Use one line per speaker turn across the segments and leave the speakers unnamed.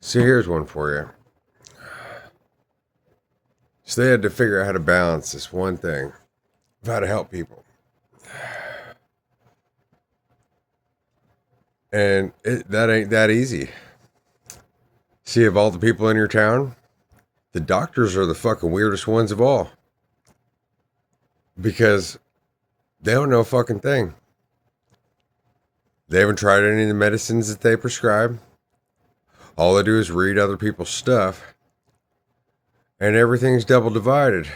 So here's one for you. So they had to figure out how to balance this one thing of how to help people. And that ain't that easy. See, of all the people in your town, the doctors are the fucking weirdest ones of all. Because they don't know a fucking thing. They haven't tried any of the medicines that they prescribe. All they do is read other people's stuff. And everything's double divided.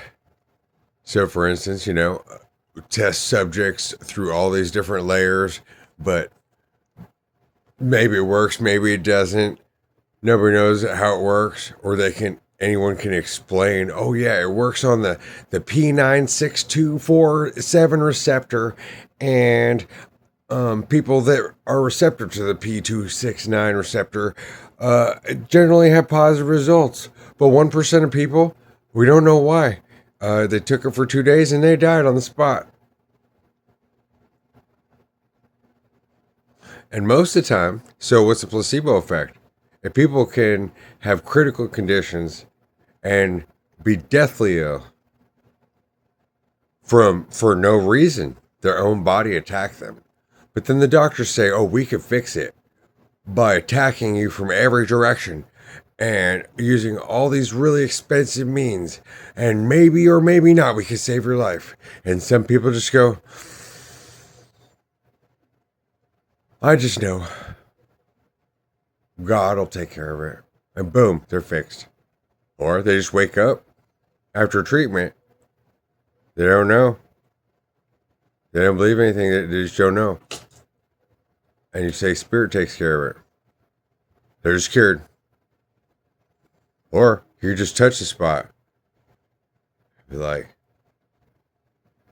So, for instance, test subjects through all these different layers, but maybe it works, maybe it doesn't. Nobody knows how it works, or anyone can explain, oh yeah, it works on the P96247 receptor, and people that are receptor to the P269 receptor generally have positive results. But 1% of people, we don't know why. They took it for 2 days and they died on the spot. And most of the time, so what's the placebo effect? If people can have critical conditions and be deathly ill for no reason, their own body attack them. But then the doctors say, oh, we can fix it by attacking you from every direction and using all these really expensive means. And maybe or maybe not, we can save your life. And some people just go, I just know God will take care of it. And boom, they're fixed. Or they just wake up after treatment. They don't know. They don't believe anything. They just don't know. And you say spirit takes care of it. They're just cured. Or you just touch the spot. Be like,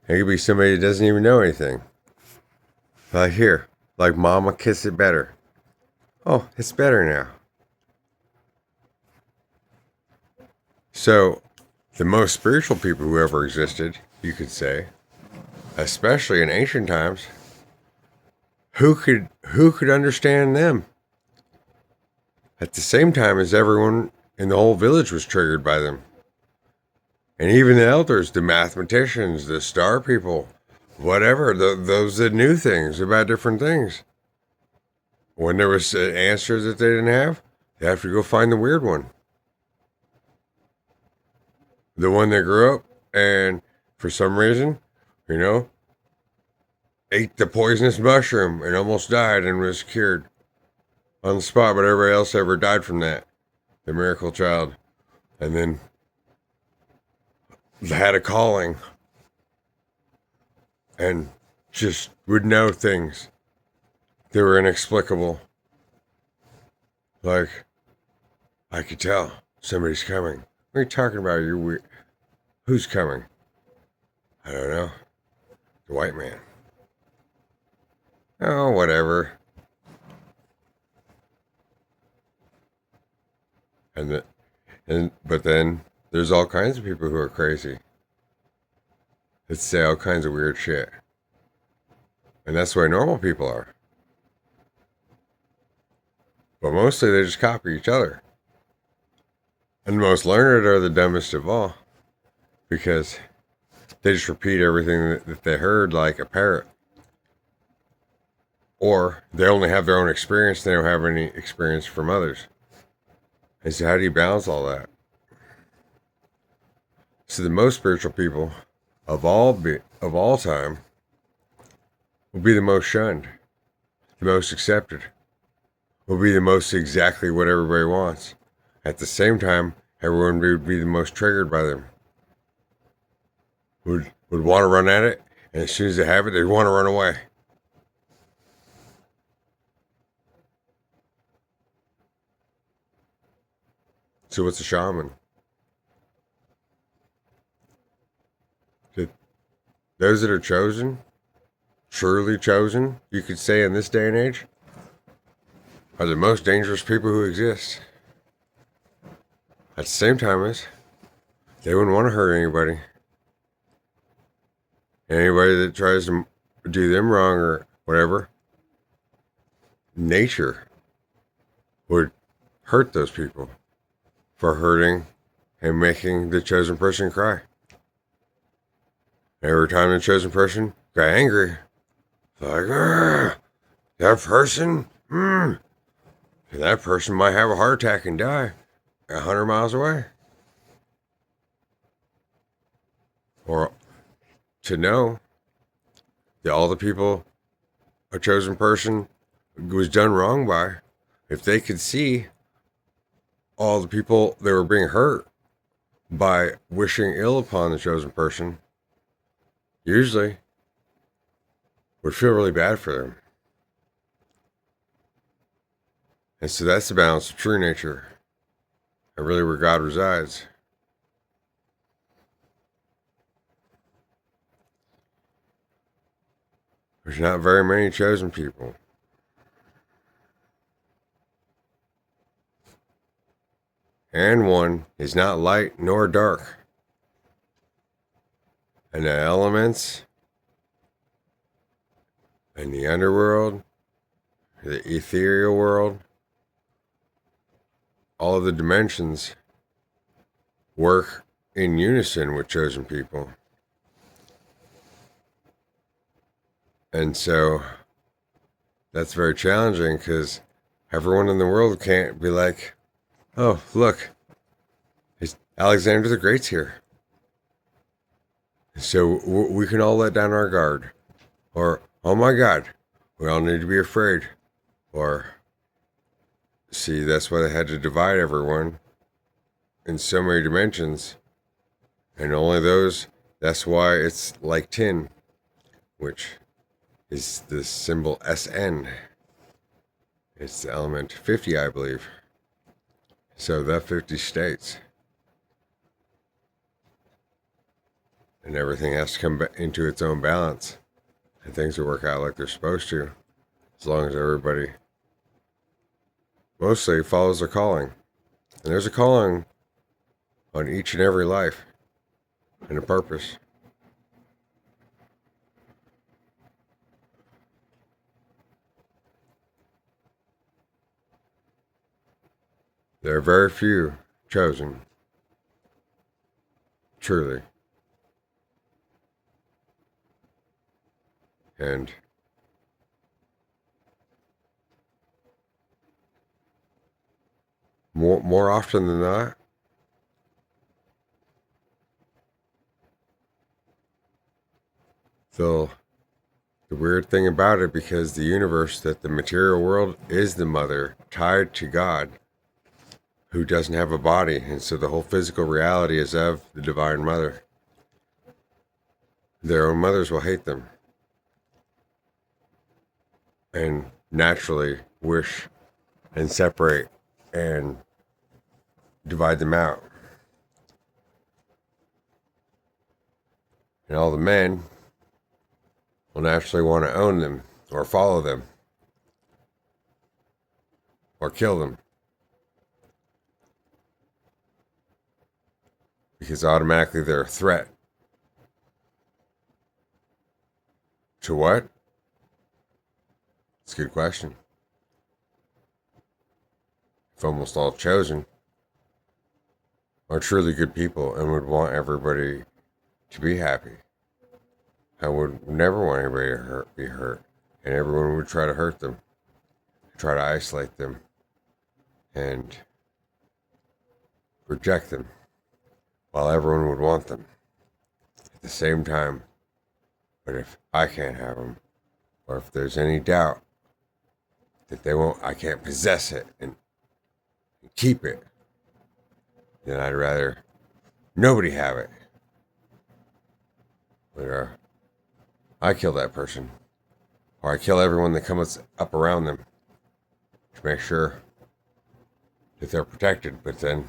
it could be somebody that doesn't even know anything. Like here, like mama kiss it better. Oh, it's better now. So, the most spiritual people who ever existed, you could say, especially in ancient times, who could understand them? At the same time as everyone in the whole village was triggered by them. And even the elders, the mathematicians, the star people, whatever, those that knew things about different things. When there was an answer that they didn't have, they have to go find the weird one. The one that grew up and for some reason, ate the poisonous mushroom and almost died and was cured on the spot, but everybody else ever died from that. The miracle child. And then had a calling and just would know things that were inexplicable. Like, I could tell somebody's coming. What are you talking about? You're weird. Who's coming? I don't know. The white man. Oh, whatever. But then there's all kinds of people who are crazy that say all kinds of weird shit. And that's the way normal people are. But mostly they just copy each other. And the most learned are the dumbest of all. Because they just repeat everything that they heard like a parrot. Or they only have their own experience. They don't have any experience from others. And so how do you balance all that? So the most spiritual people of all time will be the most shunned, the most accepted, will be the most exactly what everybody wants. At the same time, everyone would be the most triggered by them. Would want to run at it, and as soon as they have it, they want to run away. So what's a shaman? Those that are chosen, truly chosen, you could say in this day and age, are the most dangerous people who exist. At the same time as they wouldn't want to hurt anybody. Anybody that tries to do them wrong or whatever, nature would hurt those people for hurting and making the chosen person cry. Every time the chosen person got angry, like, that person, that person might have a heart attack and die 100 miles away. Or to know that all the people a chosen person was done wrong by, if they could see all the people that were being hurt by wishing ill upon the chosen person, usually would feel really bad for them. And so that's the balance of true nature, and really where God resides. There's not very many chosen people. And one is not light nor dark. And the elements and the underworld, the ethereal world, all of the dimensions work in unison with chosen people. And so that's very challenging because everyone in the world can't be like, oh, look, Alexander the Great's here. So we can all let down our guard. Or, oh my God, we all need to be afraid. Or, see, that's why they had to divide everyone in so many dimensions. And only those, that's why it's like tin, which is the symbol SN. It's the element 50, I believe. So that 50 states. And everything has to come into its own balance. And things will work out like they're supposed to. As long as everybody mostly follows their calling. And there's a calling on each and every life. And a purpose. There are very few chosen. Truly. And more often than not, the weird thing about it, because the universe, that the material world is the mother tied to God, who doesn't have a body, and so the whole physical reality is of the Divine Mother. Their own mothers will hate them and naturally wish and separate and divide them out. And all the men will naturally want to own them or follow them or kill them. Because automatically they're a threat. To what? It's a good question. If almost all chosen are truly good people and would want everybody to be happy, I would never want anybody to be hurt, and everyone would try to hurt them, try to isolate them, and reject them, while everyone would want them at the same time. But if I can't have them, or if there's any doubt that they won't, I can't possess it and keep it, then I'd rather nobody have it. But I kill that person, or I kill everyone that comes up around them to make sure that they're protected, but then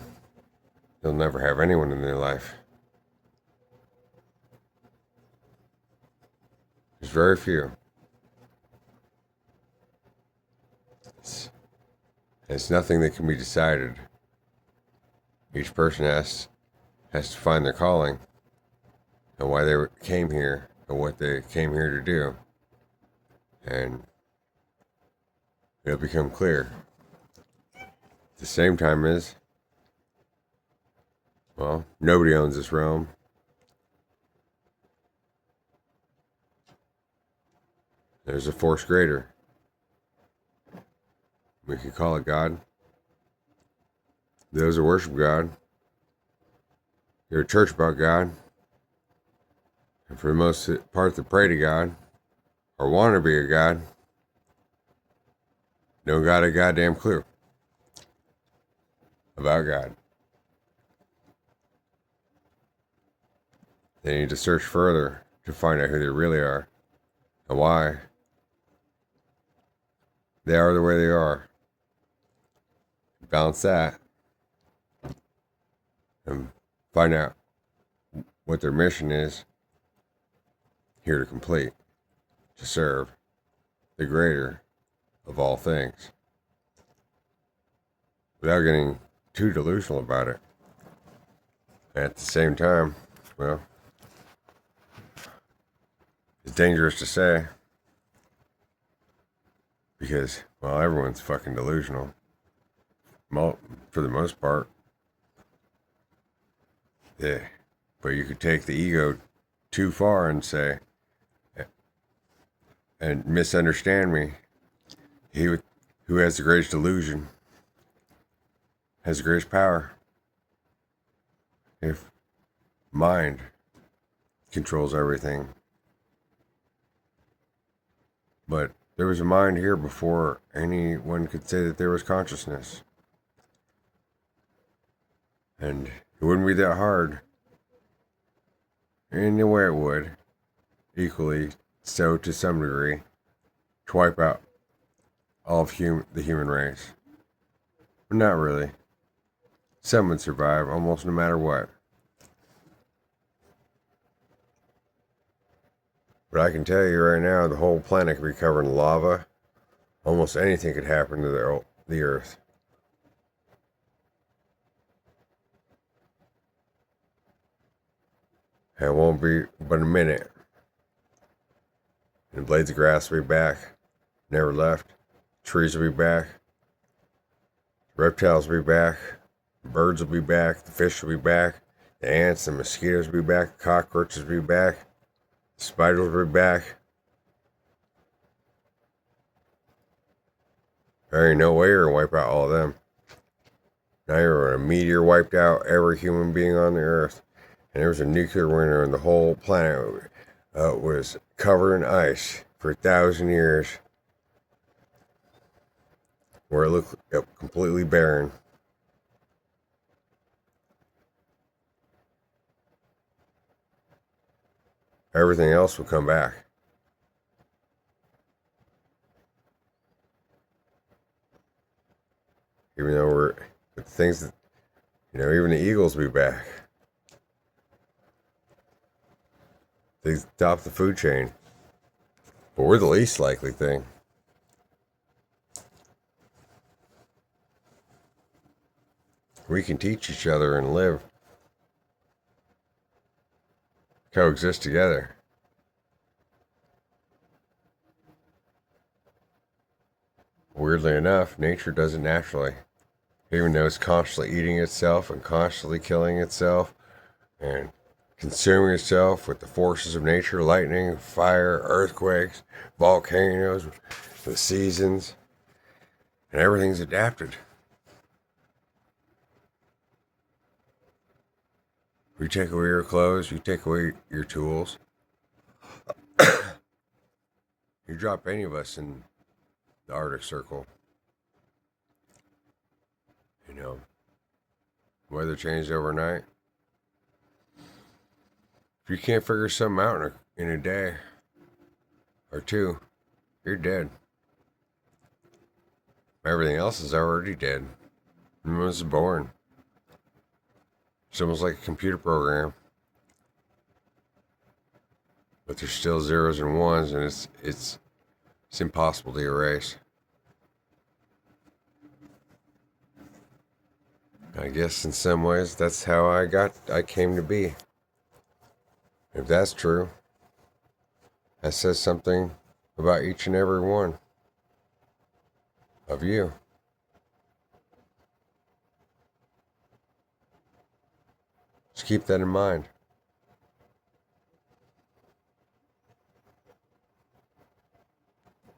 they'll never have anyone in their life. There's very few. It's nothing that can be decided. Each person has to find their calling and why they came here and what they came here to do. And it'll become clear. At the same time is, well, nobody owns this realm. There's a force greater. We could call it God. Those who worship God, go to church about God, and for the most part, they pray to God or want to be a God. Don't got a goddamn clue about God. They need to search further to find out who they really are and why they are the way they are. Balance that and find out what their mission is here to complete, to serve the greater of all things, without getting too delusional about it. At the same time, well, it's dangerous to say because, well, everyone's fucking delusional. For the most part. Yeah. But you could take the ego too far and say, and misunderstand me. He who has the greatest delusion has the greatest power. If mind controls everything. But there was a mind here before anyone could say that there was consciousness. And it wouldn't be that hard. In a way it would. Equally so to some degree. To wipe out all of the human race. But not really. Some would survive almost no matter what. But I can tell you right now, the whole planet could be covered in lava. Almost anything could happen to the Earth. And it won't be but a minute. And the blades of grass will be back. Never left. Trees will be back. Reptiles will be back. Birds will be back. The fish will be back. The ants, the mosquitoes will be back. The cockroaches will be back. The spiders will be back. There ain't no way you're going to wipe out all of them. Now you're a meteor wiped out every human being on the Earth. And there was a nuclear winter and the whole planet was covered in ice for 1,000 years. Where it looked completely barren. Everything else will come back. Even though things that, even the eagles will be back. They top the food chain. But we're the least likely thing. We can teach each other and live. Coexist together. Weirdly enough, nature does it naturally. Even though it's constantly eating itself and constantly killing itself and consuming itself with the forces of nature, lightning, fire, earthquakes, volcanoes, the seasons, and everything's adapted. You take away your clothes, you take away your tools. You drop any of us in the Arctic Circle. Weather changed overnight. If you can't figure something out in a day or two, you're dead. Everything else is already dead. It was born. It's almost like a computer program. But there's still zeros and ones, and it's impossible to erase. I guess in some ways that's how I came to be. If that's true, that says something about each and every one of you. Just keep that in mind.